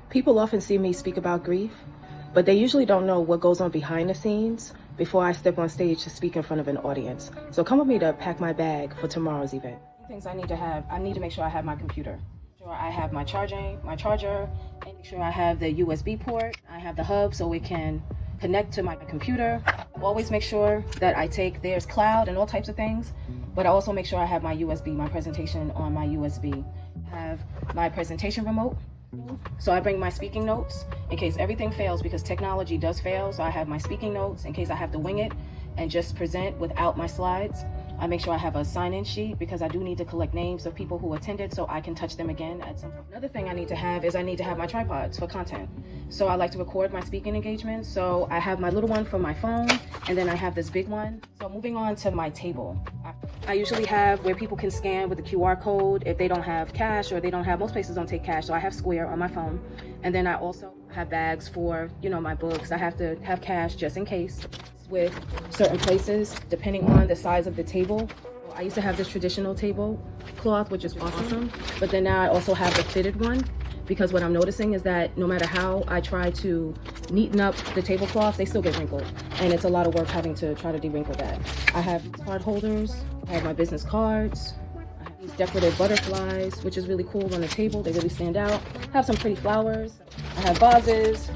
People often see me speak about grief, but they usually don't know what goes on behind the scenes before I step on stage to speak in front of an audience. So come with me to pack my bag for tomorrow's event. Things I need to have, I need to make sure I have my computer. Sure I have my charger, and make sure I have the USB port. I have the hub so it can connect to my computer. Always make sure that I take, there's cloud and all types of things, but I also make sure I have my USB, my presentation on my USB. I have my presentation remote. So I bring my speaking notes in case everything fails, because technology does fail. So I have my speaking notes in case I have to wing it and just present without my slides. I make sure I have a sign-in sheet because I do need to collect names of people who attended so I can touch them again at some point. Another thing I need to have is I need to have my tripods for content. So I like to record my speaking engagements. So I have my little one for my phone, and then I have this big one. So moving on to my table. I usually have where people can scan with the QR code if they don't have cash, or they don't have, most places don't take cash. So I have Square on my phone. And then I also have bags for, my books. I have to have cash just in case with certain places, depending on the size of the table. I used to have this traditional tablecloth, which is awesome. But then now I also have the fitted one, because what I'm noticing is that no matter how I try to neaten up the tablecloths, they still get wrinkled. And it's a lot of work having to try to de-wrinkle that. I have card holders, I have my business cards, I have these decorative butterflies, which is really cool on the table. They really stand out. I have some pretty flowers. I have vases.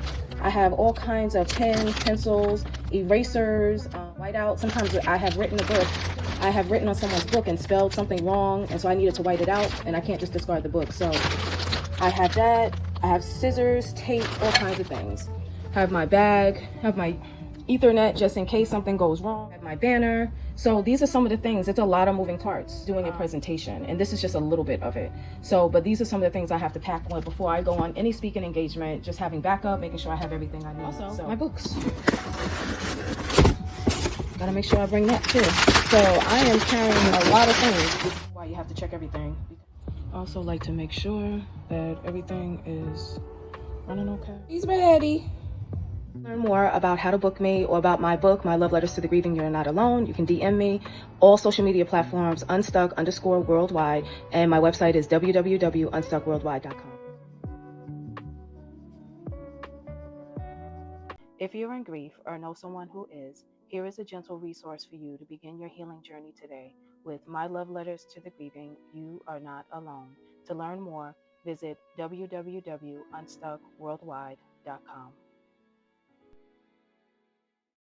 I have all kinds of pens, pencils, erasers, whiteout. Sometimes I have written a book. I have written on someone's book and spelled something wrong, and so I needed to white it out, and I can't just discard the book. So I have that. I have scissors, tape, all kinds of things. I have my bag, I have my Ethernet just in case something goes wrong. I have my banner. So these are some of the things. It's a lot of moving parts doing a presentation, and this is just a little bit of it. So, but these are some of the things I have to pack on before I go on any speaking engagement, just having backup, making sure I have everything I need. Also, my books. Gotta make sure I bring that too. So I am carrying a lot of things. Why you have to check everything. I also like to make sure that everything is running okay. He's ready. Learn more about how to book me or about my book, My Love Letters to the Grieving, You're Not Alone. You can DM me. All social media platforms, unstuck_worldwide. And my website is www.unstuckworldwide.com. If you're in grief or know someone who is, here is a gentle resource for you to begin your healing journey today with My Love Letters to the Grieving, You Are Not Alone. To learn more, visit www.unstuckworldwide.com.